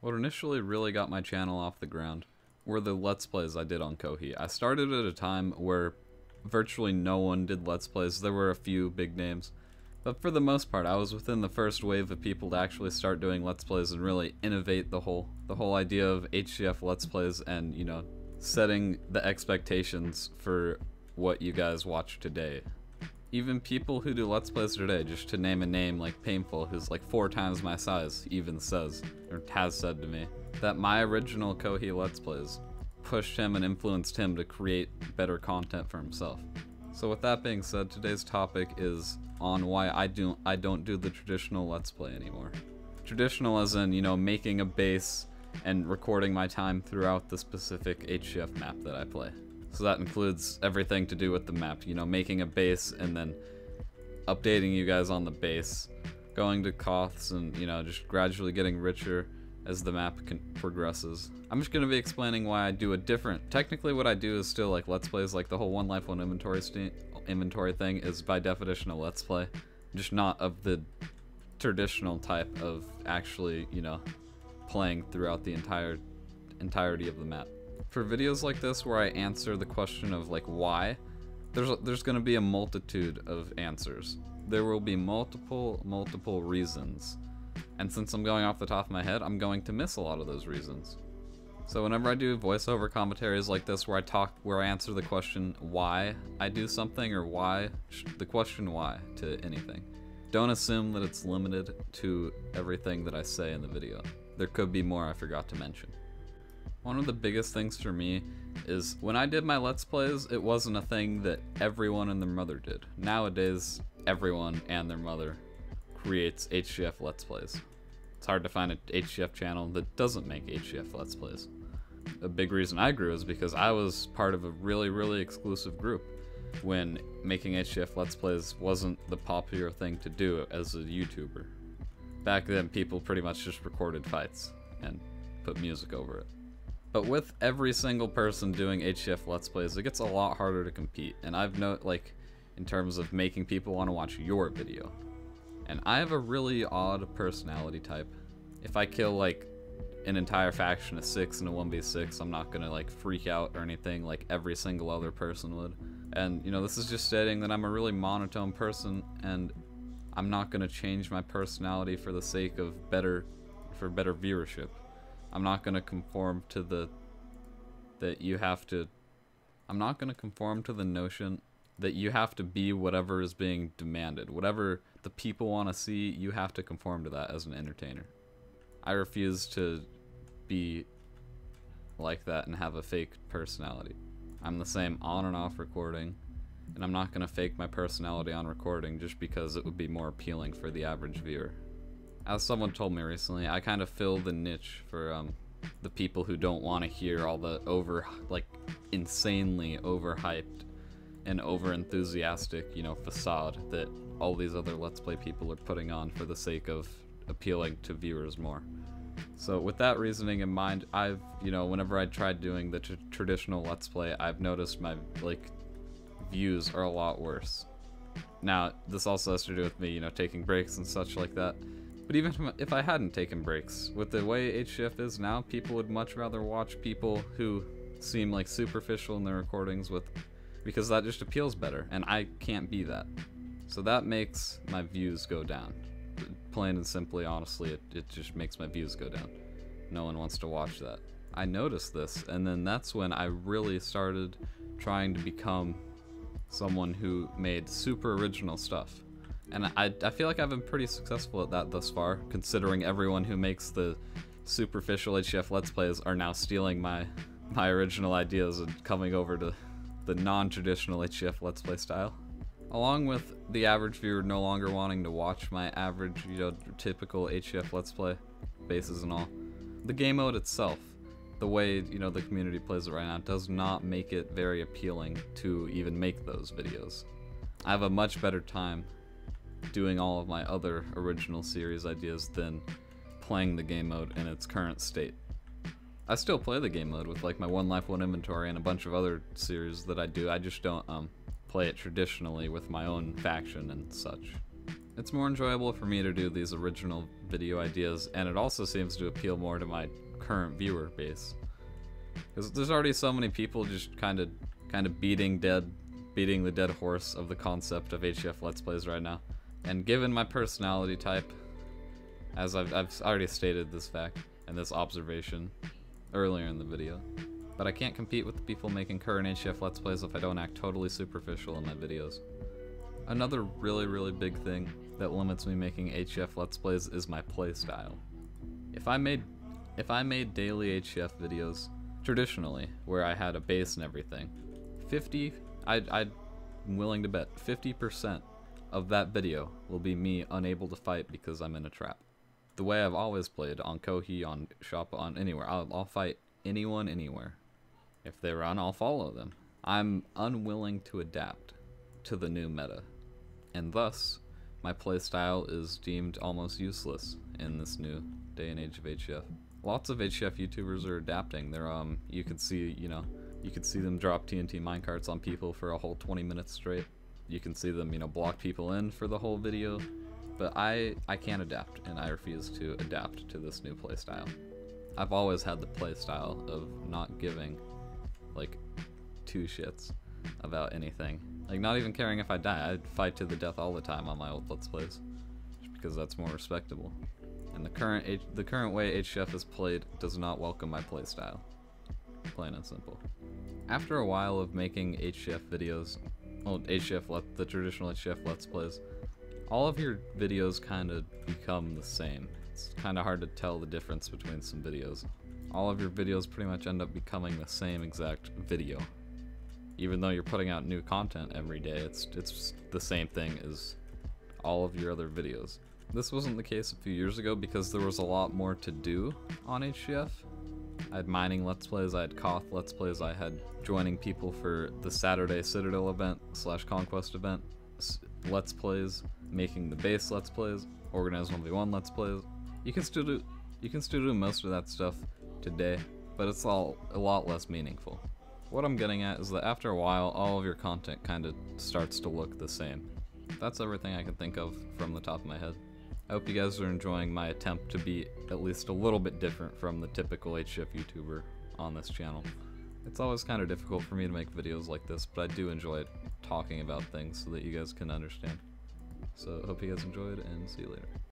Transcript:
What initially really got my channel off the ground were the Let's Plays I did on Kohi. I started at a time where virtually no one did Let's Plays. There were a few big names, but for the most part I was within the first wave of people to actually start doing Let's Plays and really innovate the whole idea of HCF Let's Plays and, you know, setting the expectations for what you guys watch today. Even people who do Let's Plays today, just to name a name like Painful, who's like 4 times my size, even says, or has said to me, that my original Kohi Let's Plays pushed him and influenced him to create better content for himself. So with that being said, today's topic is on why I don't do the traditional Let's Play anymore. Traditional as in, you know, making a base and recording my time throughout the specific HCF map that I play. So that includes everything to do with the map, you know, making a base and then updating you guys on the base, going to Koths and, you know, just gradually getting richer as the map progresses. I'm just going to be explaining why I do a different, technically what I do is still like Let's Plays, like the whole one life, one inventory thing is by definition a Let's Play, just not of the traditional type of actually, you know, playing throughout the entirety of the map. For videos like this where I answer the question of like why, there's going to be a multitude of answers. There will be multiple reasons. And since I'm going off the top of my head, I'm going to miss a lot of those reasons. So whenever I do voiceover commentaries like this where I answer the question why I do something or the question why to anything, don't assume that it's limited to everything that I say in the video. There could be more I forgot to mention. One of the biggest things for me is when I did my Let's Plays, it wasn't a thing that everyone and their mother did. Nowadays, everyone and their mother creates HCF Let's Plays. It's hard to find an HCF channel that doesn't make HCF Let's Plays. A big reason I grew is because I was part of a really exclusive group when making HCF Let's Plays wasn't the popular thing to do as a YouTuber. Back then, people pretty much just recorded fights and put music over it. But with every single person doing HCF Let's Plays, it gets a lot harder to compete. And I've noticed, like, in terms of making people want to watch your video. And I have a really odd personality type. If I kill, like, an entire faction of 6 in a 1v6, I'm not gonna, like, freak out or anything like every single other person would. And, you know, this is just stating that I'm a really monotone person, and I'm not gonna change my personality for the sake of better viewership. I'm not gonna conform to the notion that you have to be whatever is being demanded. Whatever the people want to see, you have to conform to that as an entertainer. I refuse to be like that and have a fake personality. I'm the same on and off recording, and I'm not gonna fake my personality on recording just because it would be more appealing for the average viewer. As someone told me recently, I kind of fill the niche for the people who don't want to hear all the insanely overhyped and over-enthusiastic, you know, facade that all these other Let's Play people are putting on for the sake of appealing to viewers more. So with that reasoning in mind, I've, you know, whenever I tried doing the traditional Let's Play, I've noticed my, like, views are a lot worse. Now, this also has to do with me, you know, taking breaks and such like that. But even if I hadn't taken breaks, with the way HCF is now, people would much rather watch people who seem like superficial in their recordings because that just appeals better, and I can't be that. So that makes my views go down. Plain and simply, honestly, it just makes my views go down. No one wants to watch that. I noticed this, and then that's when I really started trying to become someone who made super original stuff. And I feel like I've been pretty successful at that thus far, considering everyone who makes the superficial HCF Let's Plays are now stealing my original ideas and coming over to the non-traditional HCF Let's Play style. Along with the average viewer no longer wanting to watch my average, you know, typical HCF Let's Play, bases and all, the game mode itself, the way, you know, the community plays it right now, does not make it very appealing to even make those videos. I have a much better time doing all of my other original series ideas than playing the game mode in its current state. I still play the game mode with like my one life, one inventory and a bunch of other series that I do. I just don't play it traditionally with my own faction and such. It's more enjoyable for me to do these original video ideas, and it also seems to appeal more to my current viewer base. Because there's already so many people just kind of beating the dead horse of the concept of HCF Let's Plays right now. And given my personality type, as I've already stated this fact and this observation earlier in the video, but I can't compete with the people making current HCF Let's Plays if I don't act totally superficial in my videos. Another really big thing that limits me making HCF Let's Plays is my playstyle. If I made daily HCF videos traditionally, where I had a base and everything, I'm willing to bet 50% of that video will be me unable to fight because I'm in a trap. The way I've always played on Kohi, on Shop, on anywhere, I'll fight anyone, anywhere. If they run, I'll follow them. I'm unwilling to adapt to the new meta, and thus my playstyle is deemed almost useless in this new day and age of HCF. Lots of HCF YouTubers are adapting. They're you could see them drop TNT minecarts on people for a whole 20 minutes straight. You can see them, block people in for the whole video. But I can't adapt, and I refuse to adapt to this new playstyle. I've always had the playstyle of not giving, like, two shits about anything. Like, not even caring if I die. I'd fight to the death all the time on my old Let's Plays, just because that's more respectable. And the current way HCF is played does not welcome my playstyle. Plain and simple. After a while of making HCF videos, well, the traditional HCF Let's Plays, all of your videos kind of become the same. It's kind of hard to tell the difference between some videos. All of your videos pretty much end up becoming the same exact video. Even though you're putting out new content every day, it's the same thing as all of your other videos. This wasn't the case a few years ago because there was a lot more to do on HCF. I had mining Let's Plays, I had Koth Let's Plays, I had joining people for the Saturday Citadel event / Conquest event, Let's Plays, making the base Let's Plays, organized 1v1 Let's Plays. You can still do most of that stuff today, but it's all a lot less meaningful. What I'm getting at is that after a while, all of your content kind of starts to look the same. That's everything I can think of from the top of my head. I hope you guys are enjoying my attempt to be at least a little bit different from the typical HCF YouTuber on this channel. It's always kind of difficult for me to make videos like this, but I do enjoy talking about things so that you guys can understand. So, hope you guys enjoyed, and see you later.